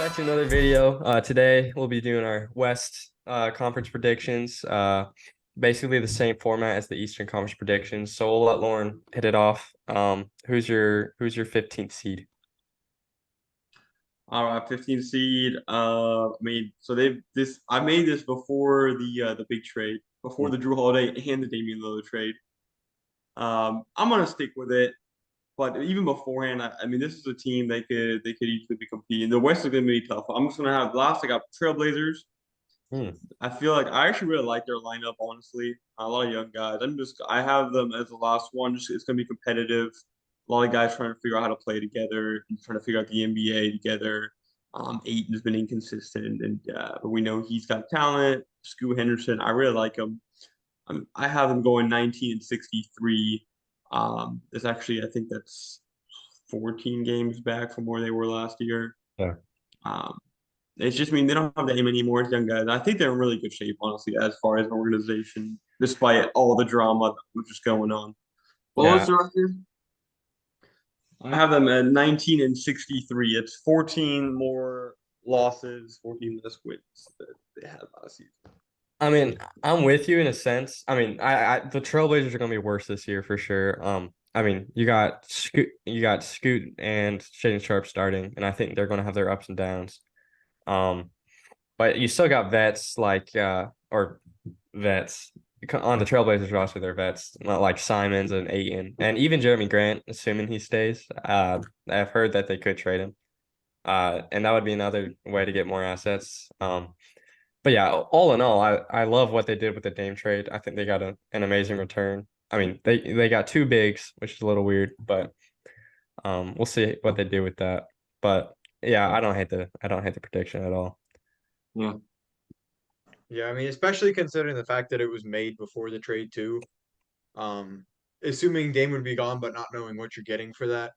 back to another video. Today we'll be doing our West Conference predictions. Basically the same format as the Eastern Conference predictions. So we'll let Lauren hit it off. Who's your 15th seed? All right, 15 seed. I made this before the big trade, before the Drew Holiday and the Damian Lillard trade. I'm gonna stick with it, but even beforehand, I mean, this is a team they could easily be competing. The West is gonna be tough. I'm just gonna have last. I got Trailblazers. Hmm. I feel like I actually really like their lineup, honestly. A lot of young guys. I have them as the last one. Just it's gonna be competitive. A lot of guys trying to figure out how to play together, and trying to figure out the NBA together. Aiton's been inconsistent, but we know he's got talent. Scoot Henderson, I really like him. I have them going 19 and 63. It's actually I think that's 14 games back from where they were last year. Yeah. Um, it's just, I mean, they don't have that anymore. It's young guys. I think they're in really good shape, honestly, as far as an organization, despite all the drama which is going on. What was Yeah. the record? I have them at 19 and 63. It's 14 more losses, 14 less wins that they had last season. I mean, I'm with you in a sense. I mean, the Trailblazers are gonna be worse this year for sure. I mean, you got Scoot and Shaden Sharp starting, and I think they're gonna have their ups and downs. Um, but you still got vets or vets on the Trailblazers roster. They're vets, not like Simons and Aiton, and even Jeremy Grant, assuming he stays. I've heard that they could trade him. And that would be another way to get more assets. But yeah, all in all, I love what they did with the Dame trade. I think they got an amazing return. I mean, they got two bigs, which is a little weird, but we'll see what they do with that. But yeah, I don't hate the prediction at all. Yeah. Yeah, I mean, especially considering the fact that it was made before the trade too. Um, Assuming Dame would be gone, but not knowing what you're getting for that,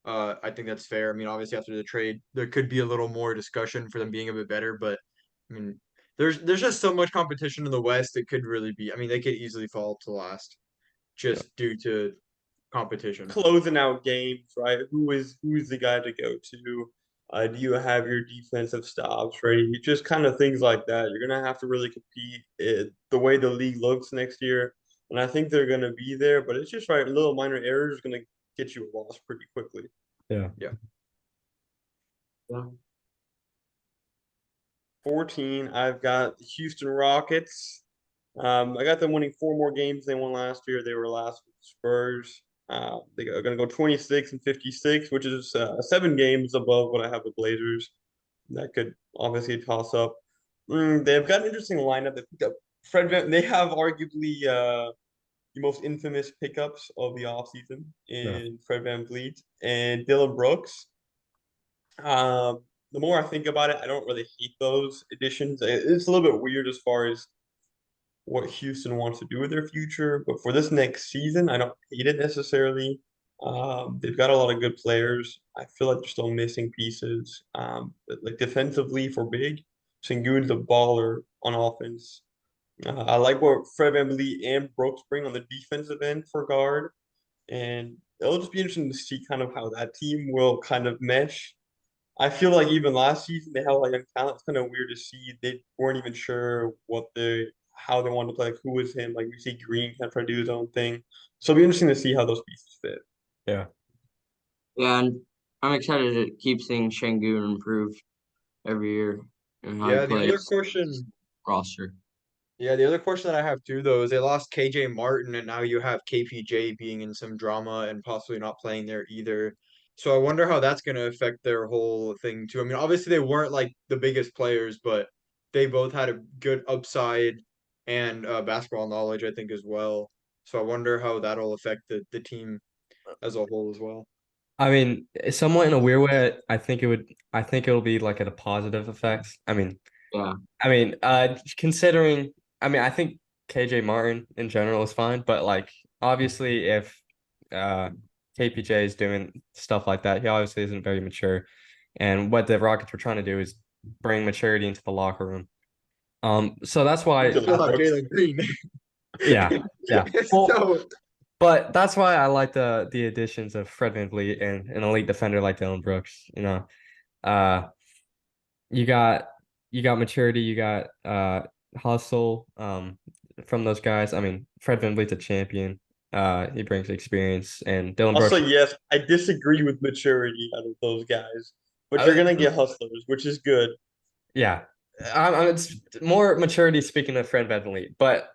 I think that's fair. I mean, obviously after the trade, there could be a little more discussion for them being a bit better, but I mean, there's just so much competition in the West. It could really be. I mean, they could easily fall to last Yeah. just due to competition. Closing out games, right? Who's the guy to go to? Do you have your defensive stops ready? Just kind of things like that. You're gonna have to really compete the way the league looks next year, and I think they're gonna be there. But it's just right, little minor errors gonna get you a loss pretty quickly. Yeah. Yeah. Yeah. 14, I've got the Houston Rockets. I got them winning four more games than they won last year. They were last with the Spurs. They are going to go 26 and 56, which is 7 games above what I have with Blazers. That could obviously toss up. They've got an interesting lineup. They have arguably the most infamous pickups of the offseason Yeah. in Fred VanVleet and Dylan Brooks. The more I think about it, I don't really hate those additions. It's a little bit weird as far as what Houston wants to do with their future, but for this next season, I don't hate it necessarily. They've got a lot of good players. I feel like they're still missing pieces. But like defensively for big, Sengun's a baller on offense. I like what Fred VanVleet and Brooks bring on the defensive end for guard, and it'll just be interesting to see kind of how that team will kind of mesh. I feel like even last season they had a lot of young talent. It's kind of weird to see they weren't even sure how they wanted to play, like who was him. Like we see Green kind of try to do his own thing. So it'll be interesting to see how those pieces fit. Yeah. Yeah, and I'm excited to keep seeing Şengün improve every year and how he Yeah, the other plays question roster. Yeah, the other question that I have too, though, is they lost KJ Martin, and now you have KPJ being in some drama and possibly not playing there either. So I wonder how that's going to affect their whole thing too. I mean, obviously they weren't like the biggest players, but they both had a good upside and basketball knowledge, I think, as well. So I wonder how that'll affect the team as a whole as well. I mean, somewhat in a weird way, I think it'll be like at a positive effect. Yeah, Considering, I think KJ Martin in general is fine, but like obviously if uh KPJ is doing stuff like that, he obviously isn't very mature. And what the Rockets were trying to do is bring maturity into the locker room. So that's why Still have Jalen Green. yeah, yeah. Well, So but that's why I like the additions of Fred VanVleet and an elite defender like Dylan Brooks, you know. Uh you got maturity, you got hustle from those guys. I mean, Fred VanVleet's a champion. He brings experience, and Dylan Also, Brooks. yes, I disagree with maturity out of those guys, but you're Uh, gonna get hustlers, which is good. yeah, it's more maturity speaking of Fred VanVleet, but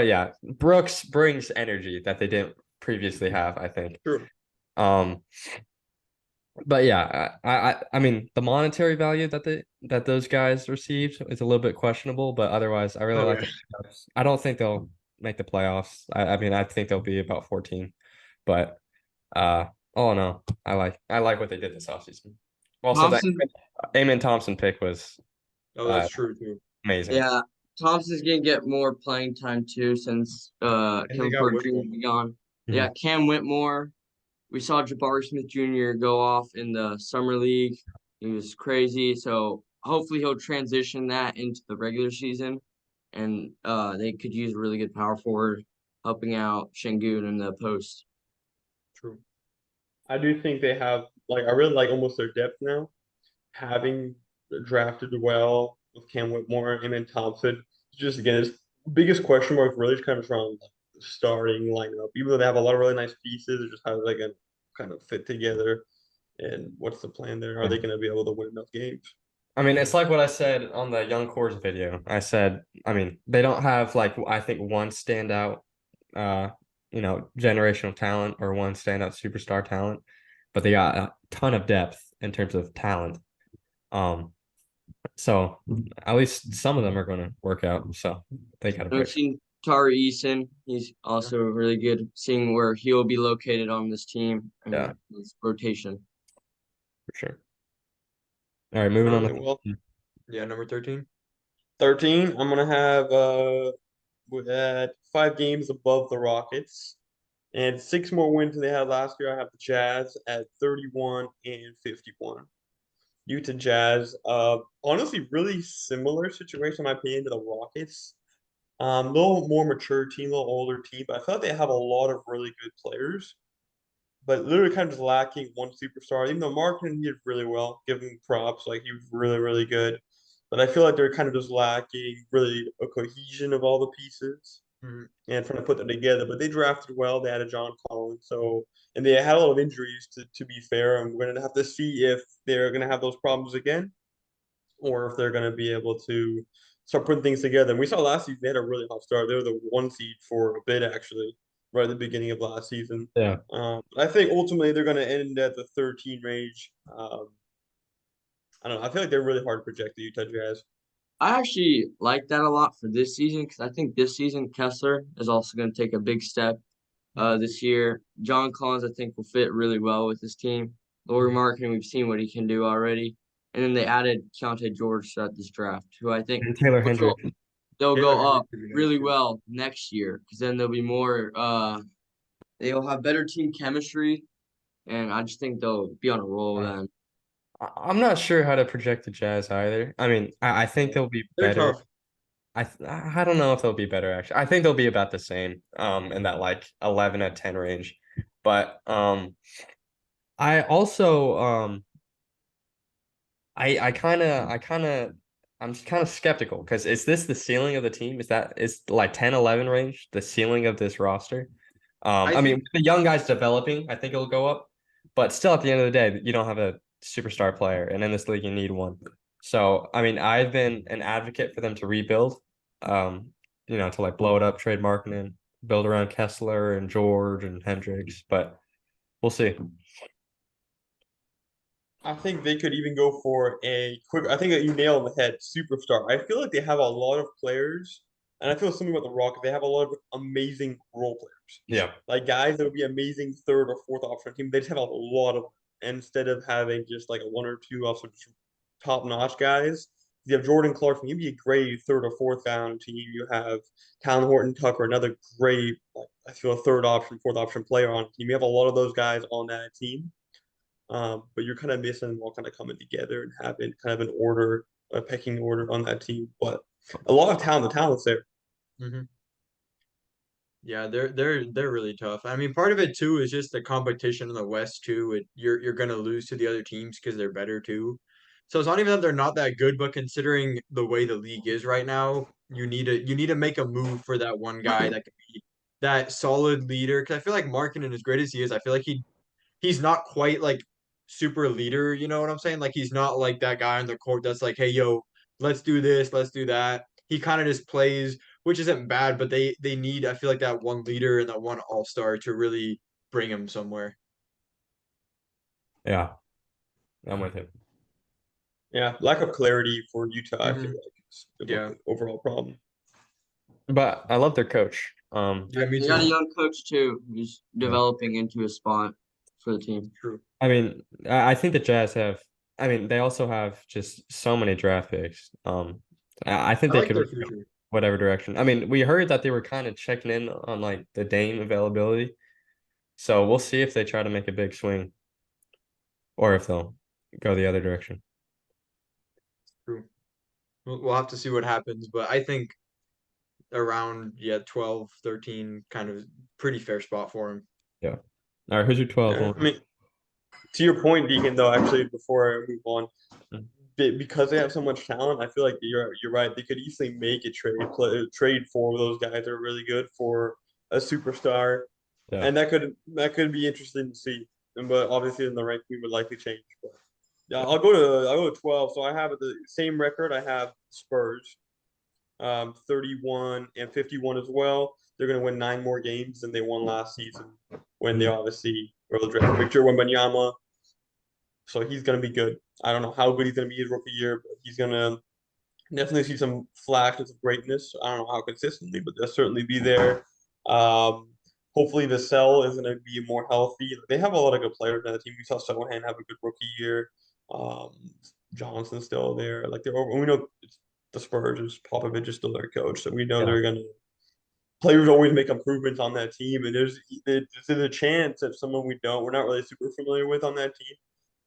yeah, Brooks brings energy that they didn't previously have, I think. True. Um, but yeah, I mean the monetary value that those guys received is a little bit questionable, but otherwise I really Oh like yeah. the playoffs. I don't think they'll make the playoffs. I mean I think they'll be about 14, but all in all, I like what they did this offseason. Also, that Thompson, Amen Thompson pick was Oh, uh that's true too. amazing. yeah, Thompson's gonna get more playing time too since And they Kevin got Porter Jr. Whitmore. will be gone. Yeah, Mhm. Cam Whitmore. We saw Jabari Smith Jr. go off in the summer league. He was crazy. So hopefully he'll transition that into the regular season, and they could use a really good power forward helping out Şengün in the post. True. I do think they have like I really like almost their depth now. Having drafted well with Cam Whitmore and then Thompson, just again, his biggest question mark really just kind of around the starting lineup. Even though they have a lot of really nice pieces, it's just how they can kind of fit together. And what's the plan there? Are they going to be able to win enough games? I mean, it's like what I said on the Young Cores video. I said, I mean, they don't have like I think one standout uh, generational talent or one standout superstar talent, but they got a ton of depth in terms of talent. Um, so at least some of them are going to work out. So they got a And we've brick seen Tari Eason. He's Yeah. also really good. Seeing where he'll be located on this team Yeah, and his rotation. for sure. All right, moving All on right, well, to Yeah, number 13. 13, I'm gonna have at 5 games above the Rockets and 6 more wins than they had last year. I have the Jazz at 31 and 51. Utah Jazz, honestly, really similar situation, in my opinion, to the Rockets. A little more mature team, a little older team, but I feel like they have a lot of really good players, but literally kind of just lacking one superstar. Even though Markin did really well, give him props, like he was really, really good. But I feel like they're kind of just lacking really a cohesion of all the pieces Mhm. and trying to put them together. But they drafted well. They had a John Collins, so and they had a lot of injuries to be fair. And we're gonna have to see if they're gonna have those problems again or if they're going to be able to start putting things together. And we saw last season they had a really hot start. They were the 1 seed for a bit, actually, right at the beginning of last season. yeah. I think ultimately they're going to end at the 13 range. I don't know. I feel like they're really hard to project the Utah Jazz. I actually like that a lot for this season because I think this season Kessler is also going to take a big step this year. John Collins, I think, will fit really well with this team. Laurie Marketing, we've seen what he can do already. And then they added Keontae George throughout this draft, who I think And Taylor which will Hendricks. they'll Taylor go up Hendricks would be nice really too. well next year because then there'll be more they'll have better team chemistry and I just think they'll be on a roll then. I'm not sure how to project the Jazz either. I mean, I think they'll be They're better. tough. I don't know if they'll be better actually. I think they'll be about the same in that like 11 at 10 range. But I also I kind of I'm kind of skeptical because is this the ceiling of the team? Is like 10 11 range the ceiling of this roster? I I mean, think with the young guys developing, I think it'll go up, but still at the end of the day, you don't have a superstar player, and in this league, you need one. So, I mean, I've been an advocate for them to rebuild, um, to like blow it up, trade Markkinen, build around Kessler and George and Hendricks, but we'll see. I think they could even go for a quick. I think that you nailed the head, superstar. I feel like they have a lot of players, and I feel something about the Rockets. They have a lot of amazing role players, Yeah. like guys that would be amazing third or fourth option team. They just have a lot of instead of having just like a one or two of some top notch guys. You have Jordan Clarkson. He'd be a great third or fourth down team. You have Talon Horton Tucker, another great, like, I feel a third option, fourth option player on the team. You have a lot of those guys on that team. But you're kind of missing them all kind of coming together and having kind of an order, a pecking order on that team. But a lot of talent, the talent's there. hmm Yeah, they're really tough. I mean, part of it too is just the competition in the West too. You're gonna lose to the other teams because they're better too. So it's not even that they're not that good, but considering the way the league is right now, you need to make a move for that one guy that can be that solid leader. Because I feel like Markkinen, as great as he is, I feel like he's not quite like super leader. You know what I'm saying? Like he's not like that guy on the court that's like, hey, yo, let's do this, let's do that. He kind of just plays, which isn't bad, but they need, I feel like, that one leader and that one all-star to really bring him somewhere. Yeah, I'm with him. Yeah, lack of clarity for Utah, I feel Mhm. like it's been like Yeah. the overall problem. But I love their coach. Yeah, me They got a too. young coach too, who's Yeah. developing into a spot for the team. True. I mean, I think the Jazz have. I mean, they also have just so many draft picks. I think I they like could their really go future. whatever direction. I mean, we heard that they were kind of checking in on like the Dame availability, so we'll see if they try to make a big swing or if they'll go the other direction. True. We'll have to see what happens, but I think around 12, 13 kind of pretty fair spot for him. Yeah. All right, who's your 12 Yeah, one? I mean, to your point, Deacon, though, actually, before I move on, Mm. because they have so much talent, I feel like you're right. They could easily make a trade for those guys that are really good for a superstar, Yeah. and that could be interesting to see. But obviously, in the ranking would likely change. But yeah, Yeah. I'll go to 12. So I have the same record. I have Spurs, 31 and 51 as well. They're going to win 9 more games than they won last season when they Mm. obviously early draft Victor Wembanyama. So he's going to be good. I don't know how good he's going to be his rookie year, but he's going to definitely see some flashes of greatness. I don't know how consistently, but they'll certainly be there. Um, Hopefully, Vassell is going to be more healthy. They have a lot of good players on the team. We saw Sohan have a good rookie year. Um, Johnson's still there. Like we know the Spurs is Popovich is still their coach, so we know Yeah. they're going to players always make improvements on that team, and there's a chance that someone we're not really super familiar with on that team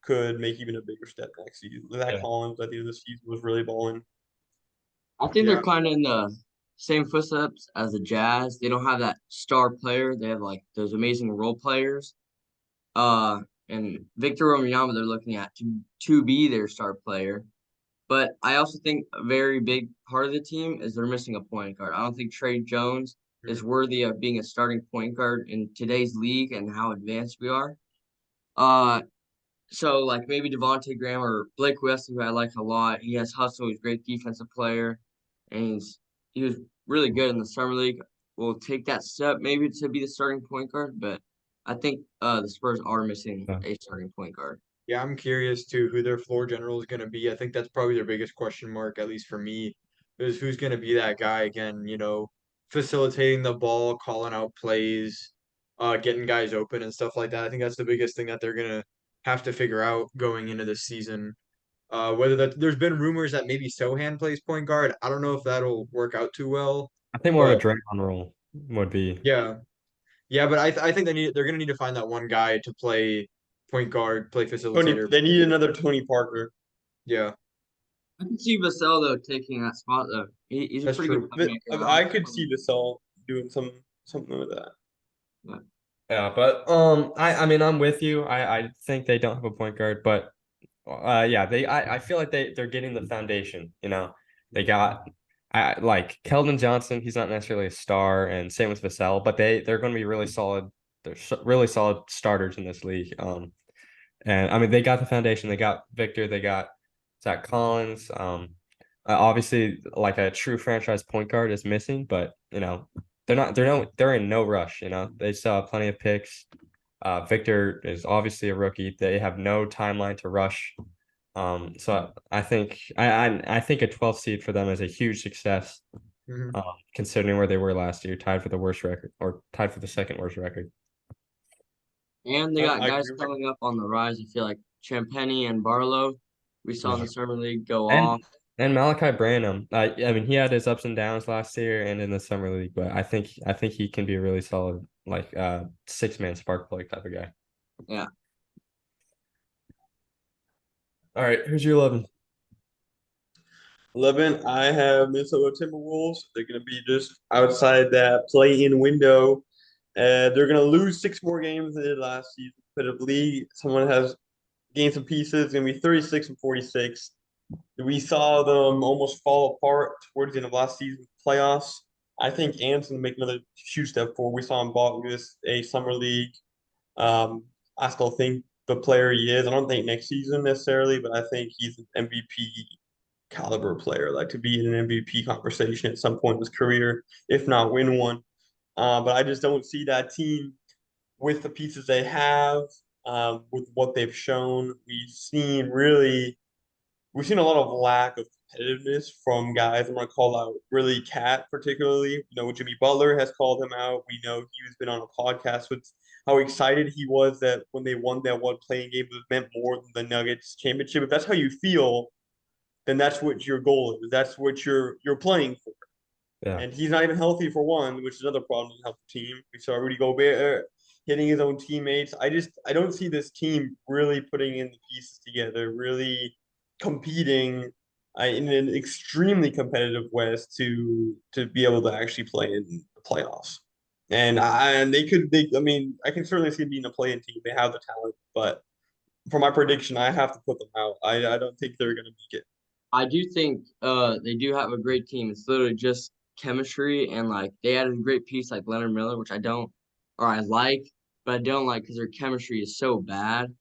could make even a bigger step next season. Zach Yeah. Collins at the end of the season was really balling. I think they're Yeah. kind of in the same footsteps as the Jazz. They don't have that star player. They have like those amazing role players. And Victor Wembanyama they're looking at to be their star player. But I also think a very big part of the team is they're missing a point guard. I don't think Trey Jones is worthy of being a starting point guard in today's league and how advanced we are. Uh, so like maybe Devontae Graham or Blake Wesley, who I like a lot. He has hustle. He's a great defensive player, and he was really good in the summer league. Will take that step maybe to be the starting point guard, but I think the Spurs are missing Yeah. a starting point guard. Yeah, I'm curious too who their floor general is going to be. I think that's probably their biggest question mark, at least for me, is who's going to be that guy again, facilitating the ball, calling out plays, getting guys open and stuff like that. I think that's the biggest thing that they're going to have to figure out going into this season. Whether that there's been rumors that maybe Sohan plays point guard. I don't know if that'll work out too well, I think more of a but Draymond role would be. yeah. Yeah, but I think they're going to need to find that one guy to play point guard, play Tony, facilitator. they need another Tony Parker. Yeah. I can see Vassell though taking that spot though. He's a That's pretty good true. playmaker. I I like could see him. Vassell doing something with that. Yeah. Yeah, but I mean I'm with you. I think they don't have a point guard, but yeah, I feel like they're getting the foundation, you know. They got I like Keldon Johnson, he's not necessarily a star, and same with Vassell, but they're going to be really solid. Really solid starters in this league. And I mean they got the foundation. They got Victor, they got Zach Collins. Obviously like a true franchise point guard is missing, but you know, they're in no rush, you know. They still have plenty of picks. Victor is obviously a rookie. They have no timeline to rush. So I think a 12th seed for them is a huge success, Mhm. considering where they were last year, tied for the worst record or tied for the second worst record. And they got I guys agree. coming up on the rise. I feel like Champagny and Barlow, we saw in Yeah. the summer league go And off. and Malachi Branham. I mean he had his ups and downs last year and in the summer league, but I think he can be a really solid like six-man spark plug type of guy. Yeah. All right, who's your 11? 11, I have Minnesota Timberwolves. They're going to be just outside that play-in window. They're going to lose 6 more games than they did last season. But I believe someone has gain some pieces, gonna be 36 and 46. We saw them almost fall apart towards the end of last season playoffs. I think Ant's gonna make another huge step forward. We saw him bought with a summer league. I still think the player he is. I don't think next season necessarily, but I think he's an MVP caliber player, like to be in an MVP conversation at some point in his career, if not win one. But I just don't see that team with the pieces they have, with what they've shown. We've seen a lot of lack of competitiveness from guys. I'm gonna call out really Cat particularly. Jimmy Butler has called him out. We know he's been on a podcast with how excited he was that when they won that one playing game, it meant more than the Nuggets championship. If that's how you feel, then that's what your goal is. That's what you're playing for. Yeah. And he's not even healthy for one, which is another problem with healthy team. We saw Rudy Gobert hitting his own teammates. I don't see this team really putting in the pieces together, really competing in an extremely competitive West to be able to actually play in the playoffs. And I mean I can certainly see them being a play-in team. They have the talent, but for my prediction, I have to put them out. I don't think they're gonna make it. I do think they do have a great team. It's literally just chemistry and like they added a great piece like Leonard Miller, which I like, but I don't like because their chemistry is so bad.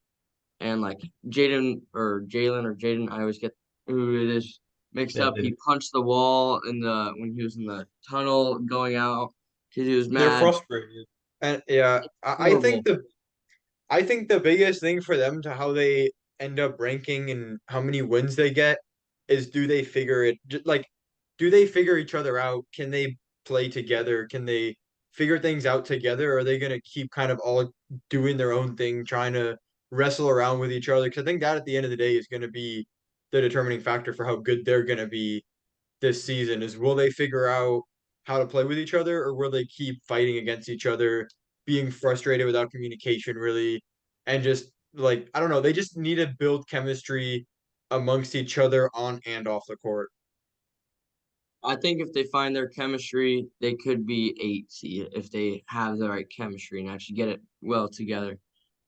And like Jalen or Jaden, I always get who it is mixed Yeah, up. He punched the wall when he was in the tunnel going out because he was They're mad. frustrated. And yeah, Horrible. I think the biggest thing for them to how they end up ranking and how many wins they get is do they figure each other out? Can they play together? Can they figure things out together? Or are they going to keep kind of all doing their own thing, trying to wrestle around with each other? Because I think that at the end of the day is going to be the determining factor for how good they're going to be this season is will they figure out how to play with each other or will they keep fighting against each other, being frustrated without communication really, and just like I don't know, they just need to build chemistry amongst each other on and off the court. I think if they find their chemistry, they could be 8 seed if they have the right chemistry and actually get it well together.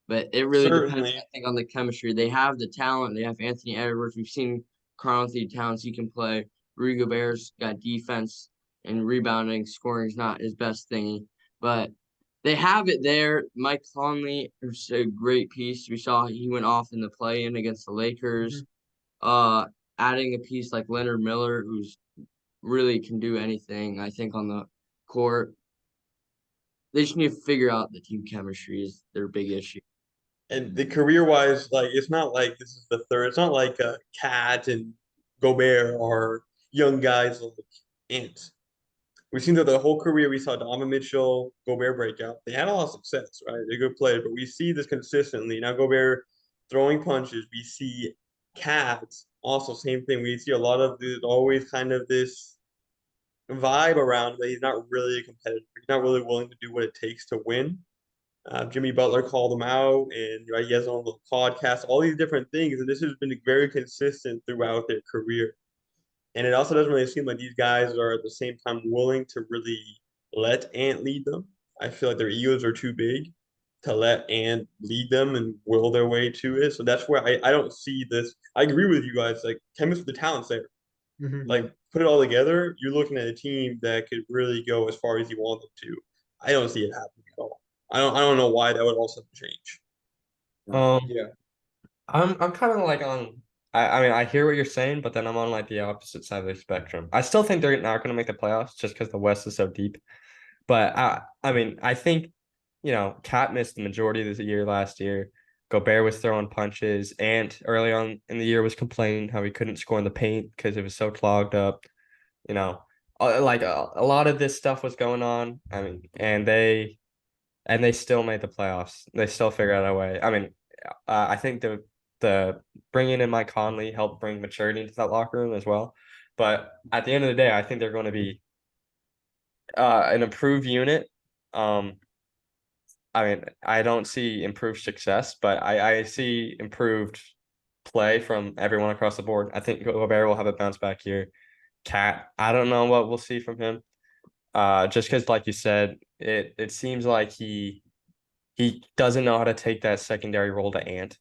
But it really depends, I Certainly. think, on the chemistry. They have the talent. They have Anthony Edwards. We've seen Karl Anthony Towns. He can play. Rudy Gobert's got defense and rebounding. Scoring is not his best thingy. But they have it there. Mike Conley is a great piece. We saw he went off in the play-in against the Lakers. Mhm. Uh, Adding a piece like Leonard Miller, who's really can do anything, I think, on the court. They just need to figure out the team chemistry is their big issue. And the career wise, like it's not like this is the third. It's not like Cat and Gobert are young guys like Ant. We've seen that the whole career. We saw Donovan Mitchell, Gobert breakout. They had a lot of success, right? They're good players, but we see this consistently. Now Gobert throwing punches. We see Cat also same thing. We see a lot of this always kind of this vibe around that he's not really a competitor. He's not really willing to do what it takes to win. Jimmy Butler called him out, and right, he has on the podcast, all these different things, and this has been very consistent throughout their career. And it also doesn't really seem like these guys are at the same time willing to really let Ant lead them. I feel like their egos are too big to let Ant lead them and will their way to it. So that's where I don't see this. I agree with you guys. Like chemistry, the talent's there. Mhm. Like put it all together, you're looking at a team that could really go as far as you want them to. I don't see it happening at all. I don't know why that would also change. Um, Yeah. I'm kind of like I mean I hear what you're saying, but then I'm on like the opposite side of the spectrum. I still think they're not going to make the playoffs just because the West is so deep. But I mean I think Cat missed the majority of the year last year. Gobert was throwing punches, and early on in the year was complaining how he couldn't score in the paint because it was so clogged up. You know, like a lot of this stuff was going on. I mean, and they still made the playoffs. They still figured out a way. I mean, I think the bringing in Mike Conley helped bring maturity into that locker room as well. But at the end of the day, I think they're going to be an improved unit. Um, I mean, I don't see improved success, but I see improved play from everyone across the board. I think Gobert will have a bounce back year. Cat, I don't know what we'll see from him. Just because, like you said, it seems like he doesn't know how to take that secondary role to Ant.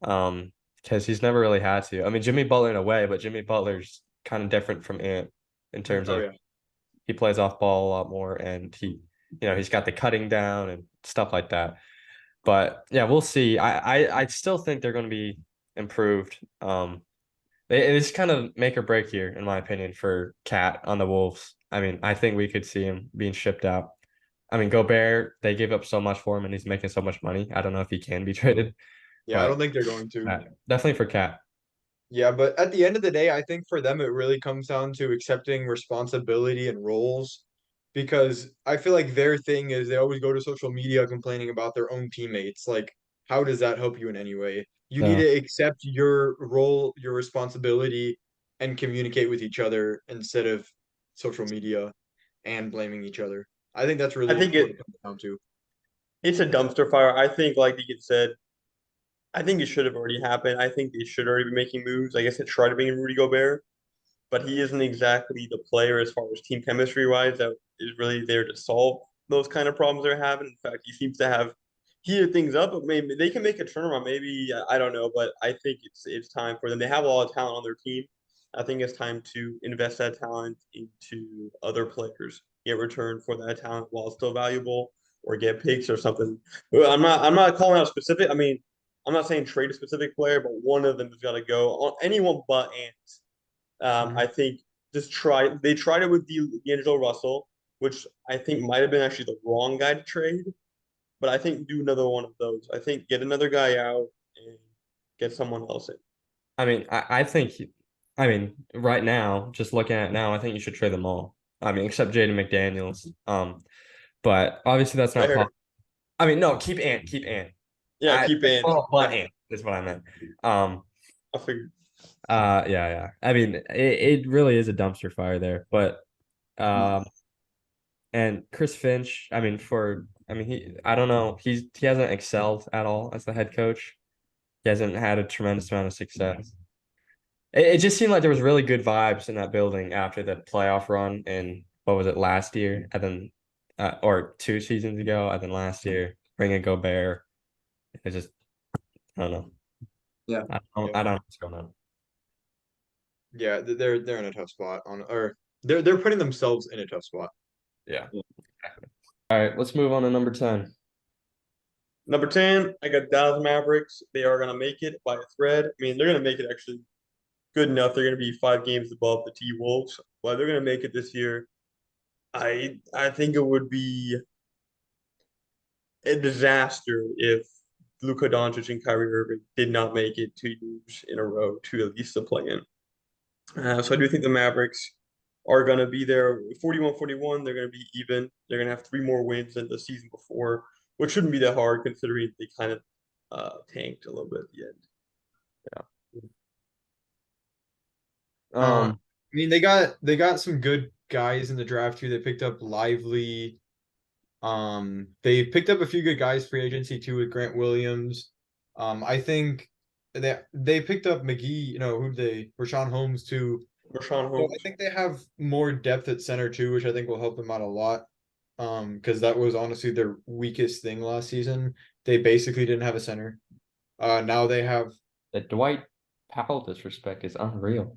Because he's never really had to. I mean, Jimmy Butler in a way, but Jimmy Butler's kind of different from Ant in terms Oh of yeah. he plays off ball a lot more, and he's got the cutting down and stuff like that. But yeah, we'll see. I still think they're going to be improved. It's kind of make or break here, in my opinion, for Cat on the Wolves. I mean, I think we could see him being shipped out. I mean, Gobert, they gave up so much for him, and he's making so much money. I don't know if he can be traded, Yeah, I don't but think they're going to. definitely for Cat. Yeah, but at the end of the day, I think for them it really comes down to accepting responsibility and roles because I feel like their thing is they always go to social media complaining about their own teammates. Like, how does that help you in any way? You need So, to accept your role, your responsibility, and communicate with each other instead of social media and blaming each other. I think that's I really think what it comes down to. it's a dumpster fire. I think, like you said, I think it should have already happened. I think they should already be making moves. I guess they tried to bring in Rudy Gobert, but he isn't exactly the player as far as team chemistry wise that is really there to solve those kind of problems they're having. In fact, he seems to have heated things up, but maybe they can make a turnaround. Maybe I don't know, but I think it's time for them. They have a lot of talent on their team. I think it's time to invest that talent into other players, get return for that talent while it's still valuable, or get picks or something. I'm not calling out specific. I mean, I'm not saying trade a specific player, but one of them has got to go. On anyone but Ant. Mhm. I think they tried it with D'Angelo Russell, which I think might have been actually the wrong guy to trade. But I think do another one of those. I think get another guy out and get someone else in. I mean, I mean, right now, just looking at it now, I think you should trade them all. I mean, except Jaden McDaniels. But obviously that's not Fair. possible. I mean, no, keep Ant. Yeah, keep in. Well, but I, Ant is what I meant. Um, I figured. yeah. I mean, it really is a dumpster fire there, but um, and Chris Finch, I don't know, he hasn't excelled at all as the head coach. He hasn't had a tremendous amount of success. It just seemed like there was really good vibes in that building after the playoff run in what was it last year, and then or 2 seasons ago, and then last year bringing Gobert. It just I don't know. Yeah. I don't know what's going on. Yeah, they're in a tough spot on or they're putting themselves in a tough spot. Yeah. All right, let's move on to number 10. Number 10, I got Dallas Mavericks. They are gonna make it by a thread. I mean, they're gonna make it actually good enough. They're gonna be 5 games above the T Wolves, but they're gonna make it this year. I think it would be a disaster if Luka Doncic and Kyrie Irving did not make it 2 years in a row to at least the play-in. So I do think the Mavericks are going to be there 41-41. They're going to be even. They're going to have 3 more wins than the season before, which shouldn't be that hard considering they kind of tanked a little bit at the end. I Um, mean they got some good guys in the draft too. They picked up Lively. They picked up a few good guys free agency too with Grant Williams. I think they picked up McGee, who they Rashawn Holmes too. Rashawn So I Holmes. think they have more depth at center too, which I think will help them out a lot. Because that was honestly their weakest thing last season. They basically didn't have a center. Now they have the Dwight Powell disrespect is unreal.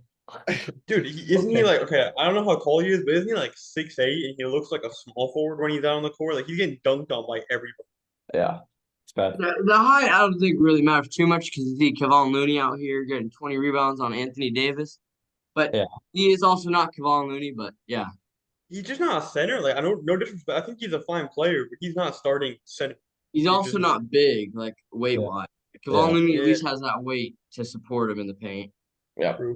Dude, isn't he okay. like okay? I don't know how tall he is, but isn't he like 6'8" and he looks like a small forward when he's out on the court? Like he's getting dunked on by everybody. Yeah, it's bad. The height I don't think really matters too much because you see Kevon Looney out here getting 20 rebounds on Anthony Davis. But Yeah, he is also not Kevon Looney, but yeah. He's just not a center. Like I don't no disrespect. I think he's a fine player, but he's not starting center. He's He's also just not. not big, like weight yeah, wise. Kevon yeah, Looney at Yeah. least has that weight to support him in the paint. yeah. True.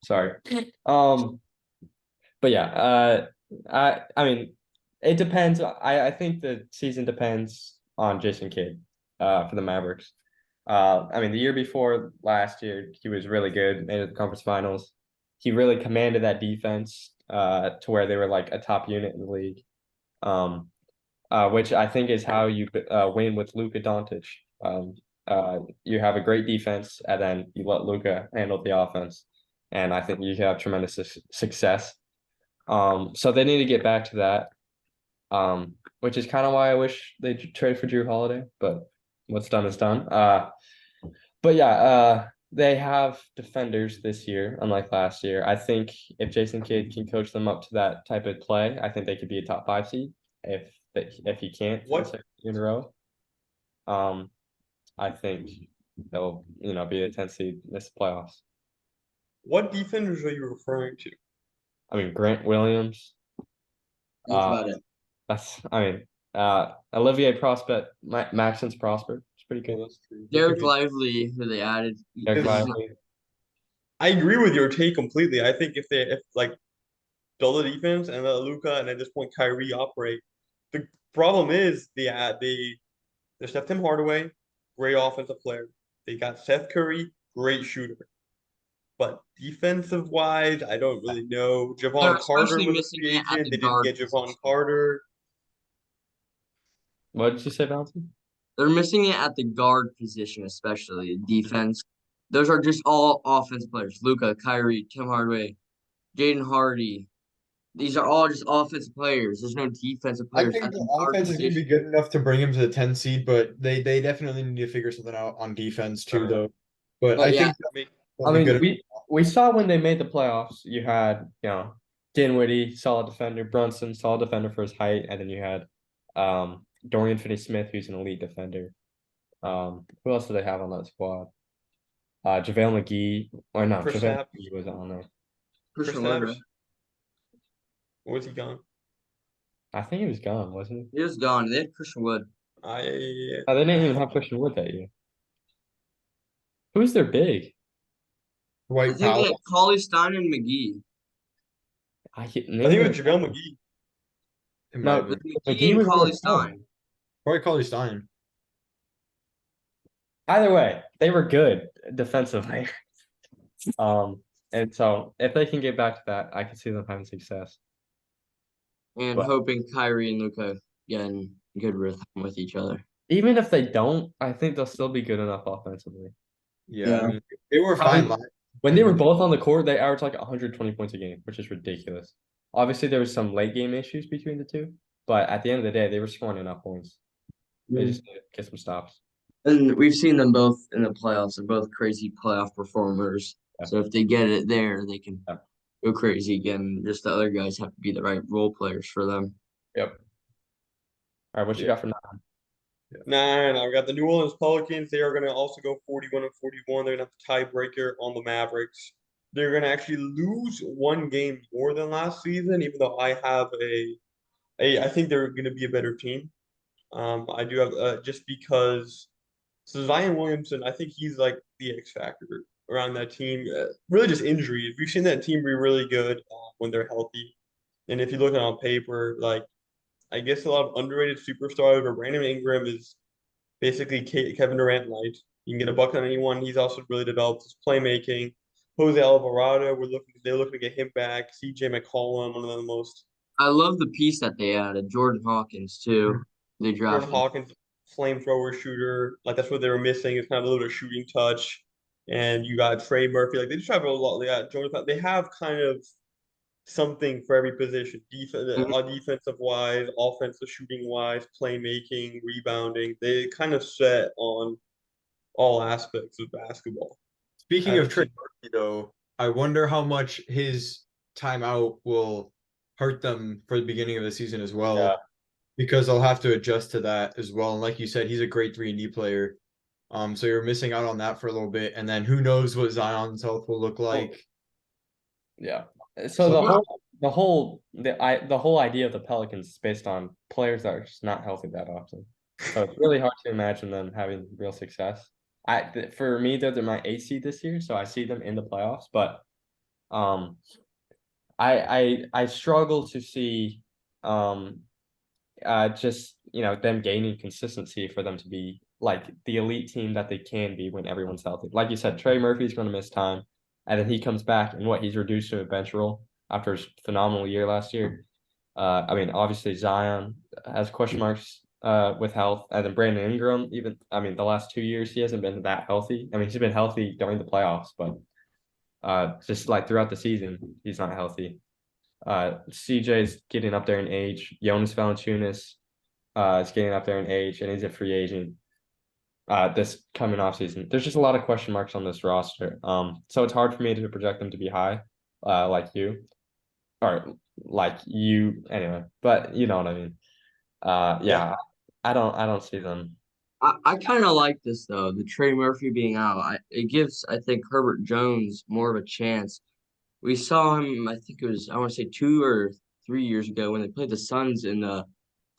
Sorry. Um, but yeah, I mean, it depends. I think the season depends on Jason Kidd, for the Mavericks. I mean, the year before last year, he was really good, made it to the conference finals. He really commanded that defense, to where they were like a top unit in the league. Um, which I think is how you win with Luka Doncic. You have a great defense, and then you let Luka handle the offense, and I think you have tremendous success. So they need to get back to that. Which is kind of why I wish they traded for Drew Holiday, but what's done is done. But yeah, they have defenders this year, unlike last year. I think if Jason Kidd can coach them up to that type of play, I think they could be a top 5 seed. If he can't for the What second year in a row, um, I think they'll be a 10 seed this playoffs. what defenders are you referring to? I mean Grant Williams. That's Uh, about it. Olivier Prospect, Maxence Prosper. It's pretty Oh, good. that's true. Derek Lively, who they added. Derek Because Lively. I agree with your take completely. I think if like build a defense and let Luka and at this point Kyrie operate, the problem is they stepped Tim Hardaway, great offensive player. They got Seth Curry, great shooter. But defensive wise, I don't really know. They're Javon Carter especially was a missing free it at agent. the They didn't guard get Javon position. Carter. What did you say, Valentin? They're missing it at the guard position, especially defense. Those are just all offense players. Luca, Kyrie, Tim Hardaway, Jaden Hardy. These are all just offensive players. There's no defensive I players think at the the guard offense is going to position. be good enough to bring him to the 10 seed, but they definitely need to figure something out on defense too, though. But But I yeah, think I mean, they'll I be mean, good. we saw when they made the playoffs, you had, Dinwiddie, solid defender, Brunson, solid defender for his height, and then you had Dorian Finney-Smith, who's an elite defender. Who else do they have on that squad? JaVale McGee, or no, JaVale Kristaps, McGee wasn't on there. Christian Wood, Kristaps, right? was he gone? I think he was gone, wasn't he? He was gone. They had Christian Wood. I They didn't even have Christian Wood that year. Who's their big? I Dwight think they Powell. had Cauley Stein and McGee. I think it was JaVale McGee. It might No, have It was been. McGee McGee and was on Cauley the four. Stein. Probably Cauley Stein. Either way, they were good defensively. And so if they can get back to that, I can see them having success. And But hoping Kyrie and Luca get in good rhythm with each other. even if they don't, I think they'll still be good enough offensively. Yeah, Yeah. I mean, they were I fine mean, last. when they were both on the court, they averaged like 120 points a game, which is ridiculous. Obviously, there was some late game issues between the two, but at the end of the day, they were scoring enough points. They just need to get some stops. And we've seen them both in the playoffs. They're both crazy playoff performers. Yeah. So if they get it there, they can Yeah. go crazy again. Just the other guys have to be the right role players for them. Yep. All right, what you Yeah. got for now? Nine. I've got the New Orleans Pelicans. They are going to also go 41 and 41. They're going to have the tiebreaker on the Mavericks. They're going to actually lose one game more than last season, even though I have I think they're going to be a better team. I do have just because so Zion Williamson, I think he's like the X factor around that team. Really, just injuries. We've seen that team be really good when they're healthy, and if you look at it on paper, like I guess a lot of underrated superstars, or Brandon Ingram is basically Kevin Durant light. You can get a buck on anyone. He's also really developed his playmaking. Jose Alvarado, they're looking to get him back. CJ McCollum, one of the most I love the piece that they added. Jordan Hawkins, too. They Jordan drafted. Hawkins, flamethrower shooter. Like that's what they were missing. It's kind of a little bit of shooting touch. And you got Trey Murphy. Like they just have a lot. They got Jordan. They have kind of something for every position. Defensive wise, offensive shooting wise, playmaking, rebounding. They kind of set on all aspects of basketball. Speaking of As a Trey team. Murphy, though, I wonder how much his timeout will hurt them for the beginning of the season as well, Yeah. because they'll have to adjust to that as well. And like you said, he's a great 3-and-D player. So you're missing out on that for a little bit, and then who knows what Zion's health will look like. Yeah. So So- the whole idea of the Pelicans is based on players that are just not healthy that often. So it's really hard to imagine them having real success. For me, they're my 8th seed this year, so I see them in the playoffs. But I struggle to see just them gaining consistency for them to be like the elite team that they can be when everyone's healthy. Like you said, Trey Murphy's going to miss time, and then he comes back and he's reduced to a bench role after his phenomenal year last year. I mean, obviously Zion has question marks with health, and then Brandon Ingram. Even the last 2 years he hasn't been that healthy. I mean, he's been healthy during the playoffs, but just like throughout the season, he's not healthy. CJ's getting up there in age. Jonas Valanciunas is getting up there in age, and he's a free agent. this coming off season. There's just a lot of question marks on this roster. So it's hard for me to project them to be high, like you, or like you anyway. But you know what I mean. Yeah. Yeah, I don't see them. I kind of like this though. The Trey Murphy being out, it gives I think Herbert Jones more of a chance. We saw him, I think it was I want to say 2 or 3 years ago when they played the Suns in the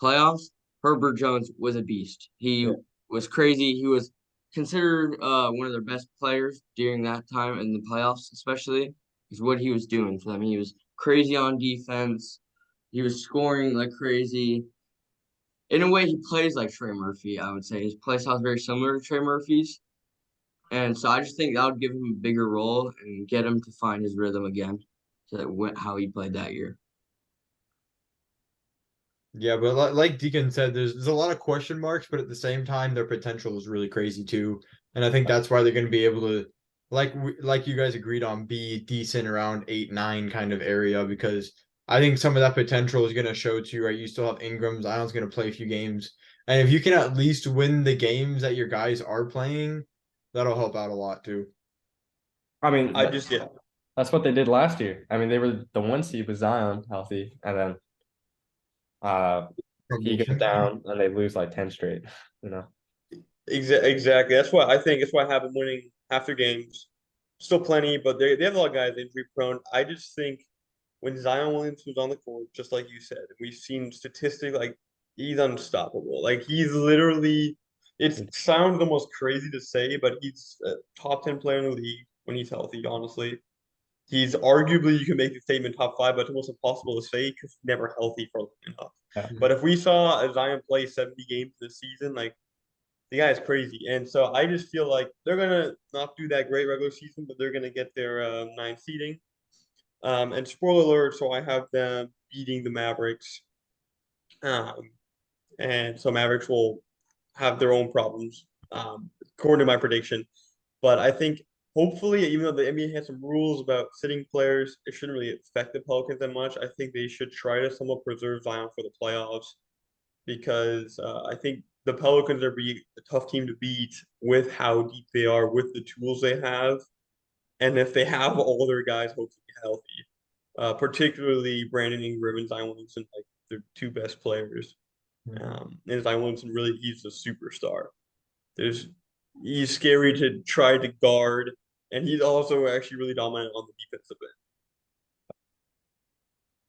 playoffs. Herbert Jones was a beast. He Yeah. was crazy. He was considered one of their best players during that time in the playoffs, especially is what he was doing for them. He was crazy on defense. He was scoring like crazy. In a way, he plays like Trey Murphy, I would say. His play style is very similar to Trey Murphy's. And so I just think that would give him a bigger role and get him to find his rhythm again to how he played that year. Yeah, but like Deacon said, there's a lot of question marks, but at the same time, their potential is really crazy too. And I think that's why they're going to be able to, like you guys agreed on, be decent around 8, 9 kind of area because I think some of that potential is going to show too. Right, you still have Ingram, Zion's going to play a few games, and if you can at least win the games that your guys are playing, that'll help out a lot too. I mean, I just yeah. that's what they did last year. I mean, they were the 1 seed with Zion healthy, and then he goes down and they lose like 10 straight. You know. Exactly. That's why I think. That's why I have them winning half their games. Still plenty, but they have a lot of guys injury prone. I just think when Zion Williamson was on the court, just like you said, we've seen statistics like he's unstoppable. Like he's literally. It sounds almost crazy to say, but he's a top 10 player in the league when he's healthy. Honestly, he's arguably you can make the statement top 5, but it's almost impossible to say because he's never healthy for long enough. Yeah. But if we saw a Zion play 70 games this season, like the guy is crazy. And so I just feel like they're gonna not do that great regular season, but they're gonna get their 9 seeding. And spoiler alert, so I have them beating the Mavericks. Um, and so Mavericks will have their own problems, according to my prediction. But I think hopefully, even though the NBA has some rules about sitting players, it shouldn't really affect the Pelicans that much. I think they should try to somewhat preserve Zion for the playoffs because I think the Pelicans are be a tough team to beat with how deep they are, with the tools they have, and if they have all their guys hopefully healthy, particularly Brandon Ingram and Zion Williamson, like their two best players. And Zion Williamson really he's a superstar. There's he's scary to try to guard, and he's also actually really dominant on the defensive end.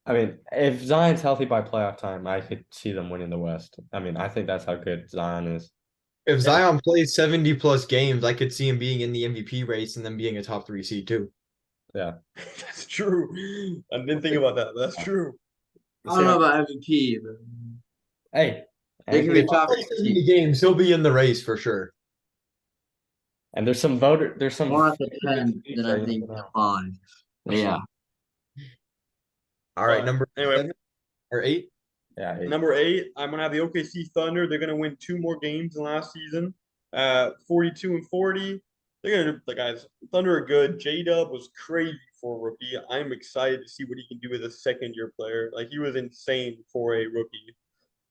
I mean, if Zion's healthy by playoff time, I could see them winning the West. I mean, I think that's how good Zion is. If Zion plays 70 plus games, I could see him being in the MVP race and then being a top 3 seed too. Yeah. That's true. I didn't think about that, but that's true. I don't know about MVP, but Hey, they can If be he top plays 70 3. games, he'll be in the race for sure. and there's some More at the 10 than I think the 5. But yeah. All right, number Anyway, 7 or 8. Yeah. number 8, I'm gonna have the OKC Thunder. They're gonna win 2 more games than last season. 42-40. They're gonna the guys. Thunder are good. J-Dub was crazy for a rookie. I'm excited to see what he can do as a second-year player. Like he was insane for a rookie.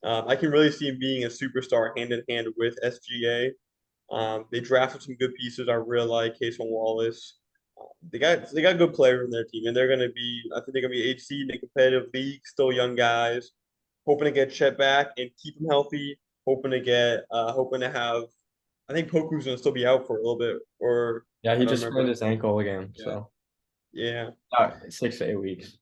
I can really see him being a superstar hand in hand with SGA. They drafted some good pieces. I really like Case Wallace. They got good players in their team, and they're gonna be. I think they're gonna be 8 seed in a competitive league. Still young guys, hoping to get Chet back and keep him healthy. Hoping to have. I think Poku's gonna still be out for a little bit, or Yeah, I he don't just sprained remember. his ankle again. Yeah. So Yeah, 6 to 8 weeks.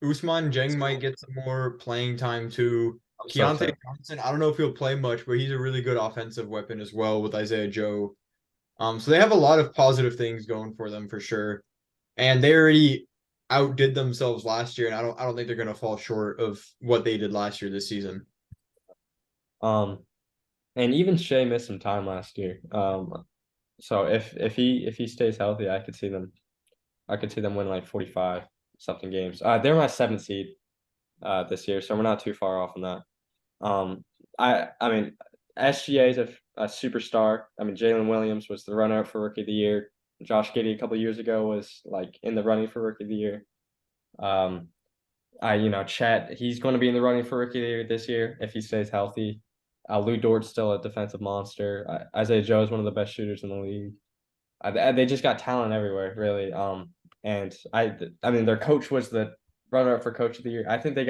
Usman Jeng might get some more playing time too. I'm so Keontae excited. Johnson, I don't know if he'll play much, but he's a really good offensive weapon as well with Isaiah Joe. So they have a lot of positive things going for them for sure. And they already outdid themselves last year, and I don't think they're gonna fall short of what they did last year this season. And even Shea missed some time last year. So if he stays healthy, I could see them win like 45 something games. They're my 7th seed this year, so we're not too far off on that. I mean SGA is a superstar. I mean Jalen Williams was the runner up for Rookie of the Year. Josh Giddey a couple years ago was like in the running for Rookie of the Year. Chet, he's going to be in the running for Rookie of the Year this year if he stays healthy. Lou Dort's still a defensive monster. Isaiah Joe is one of the best shooters in the league. They just got talent everywhere, really. And I mean, their coach was the runner-up for Coach of the Year. I think they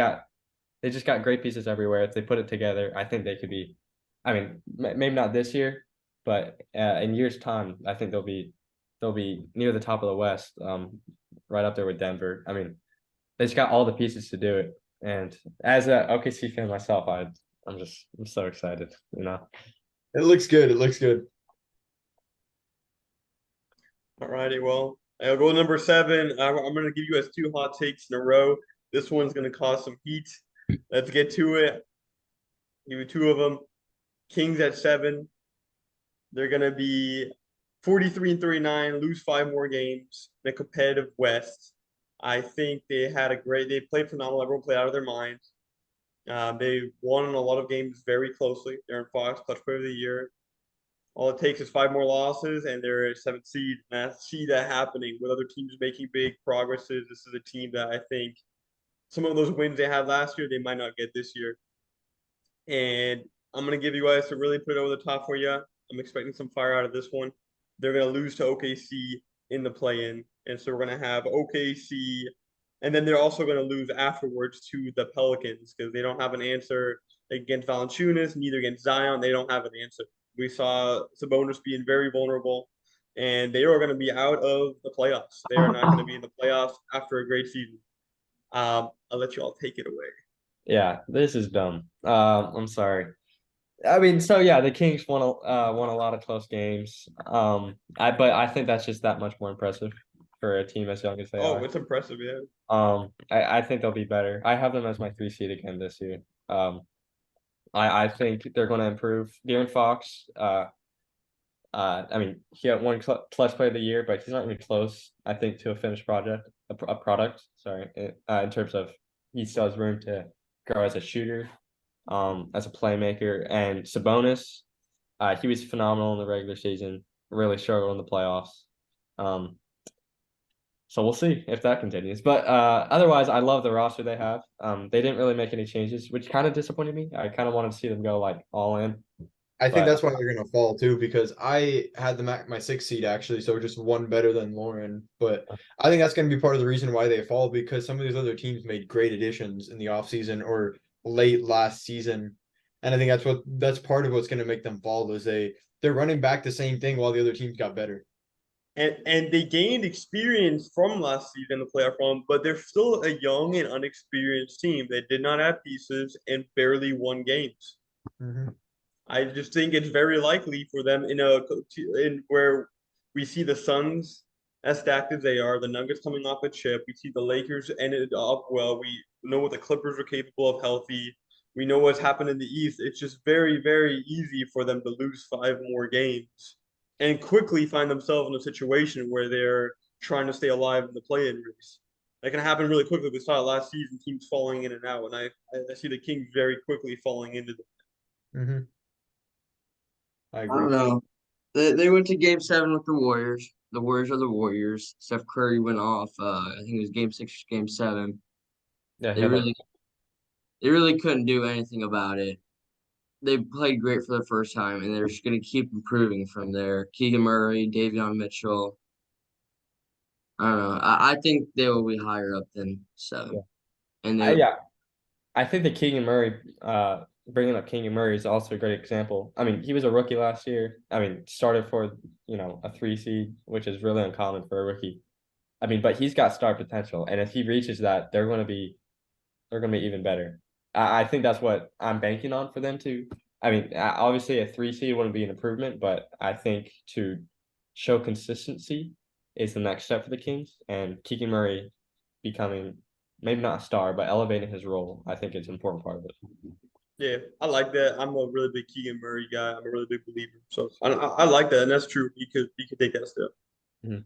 just got great pieces everywhere. If they put it together, I think they could be. I mean, maybe not this year, but in years' time, I think they'll be near the top of the West, right up there with Denver. I mean, they just got all the pieces to do it. And as a OKC fan myself, I'm so excited, you know. It looks good. It looks good. All righty, well, I'll go number 7. I'm going to give you guys 2 hot takes in a row. This one's going to cause some heat. Let's get to it. Give you 2 of them. Kings at 7. They're going to be 43 and 39, lose 5 more games in a competitive West. I think they played phenomenal. Everyone played out of their minds. They won a lot of games very closely. Aaron Fox, clutch player of the year. All it takes is 5 more losses, and they're a 7th seed. And I see that happening with other teams making big progresses. This is a team that I think some of those wins they had last year, they might not get this year. And I'm going to give you guys to really put it over the top for you. I'm expecting some fire out of this one. They're going to lose to OKC in the play-in. And so we're going to have OKC, and then they're also going to lose afterwards to the Pelicans because they don't have an answer against Valanciunas, neither against Zion. They don't have an answer. We saw Sabonis being very vulnerable, and they are going to be out of the playoffs. They are not going to be in the playoffs after a great season. I'll let you all take it away. Yeah, this is dumb. I'm sorry. I mean, so yeah, the Kings won a lot of close games. But I think that's just that much more impressive for a team as young as they Oh, are. it's impressive, yeah. I think they'll be better. I have them as my 3 seed again this year. I think they're going to improve. De'Aaron Fox, I mean, he had one clutch play of the year, but he's not even close, I think, to a finished product. Sorry, in terms of he still has room to grow as a shooter, as a playmaker. And Sabonis, he was phenomenal in the regular season, really struggled in the playoffs. So we'll see if that continues. But otherwise, I love the roster they have. They didn't really make any changes, which kind of disappointed me. I kind of wanted to see them go like all in. I think But that's why they're gonna fall too, because I had them at my 6th seed actually, so just one better than Lauren. But I think that's gonna be part of the reason why they fall, because some of these other teams made great additions in the offseason or late last season. And I think that's part of what's gonna make them fall is they're running back the same thing while the other teams got better. And they gained experience from last season in the playoff run, but they're still a young and unexperienced team. They did not have pieces and barely won games. Mm-hmm. I just think it's very likely for them in where we see the Suns as stacked as they are, the Nuggets coming off a chip. We see the Lakers ended up well. We know what the Clippers are capable of healthy. We know what's happened in the East. It's just very, very easy for them to lose 5 more games and quickly find themselves in a situation where they're trying to stay alive in the play-in race. That can happen really quickly. We saw it last season, teams falling in and out, and I see the Kings very quickly falling into the. Mm-hmm. I I agree. don't know. They went to game 7 with the Warriors. The Warriors are the Warriors. Steph Curry went off. I think it was game 6 or game 7. yeah, They really couldn't do anything about it. They played great for the first time, and they're just going to keep improving from there. Keegan Murray, Davion Mitchell. I don't know. I think they will be higher up than 7. And they yeah, I think the Keegan Murray, bringing up Keegan Murray is also a great example. I mean, he was a rookie last year. I mean, started for, a 3 seed, which is really uncommon for a rookie. I mean, but he's got star potential, and if he reaches that, they're going to be even better. I think that's what I'm banking on for them to. I mean, obviously a 3 seed wouldn't be an improvement, but I think to show consistency is the next step for the Kings, and Keegan Murray becoming maybe not a star, but elevating his role, I think is an important part of it. Yeah, I like that. I'm a really big Keegan Murray guy. I'm a really big believer. So I like that, and that's true. He could take that step. Mhm.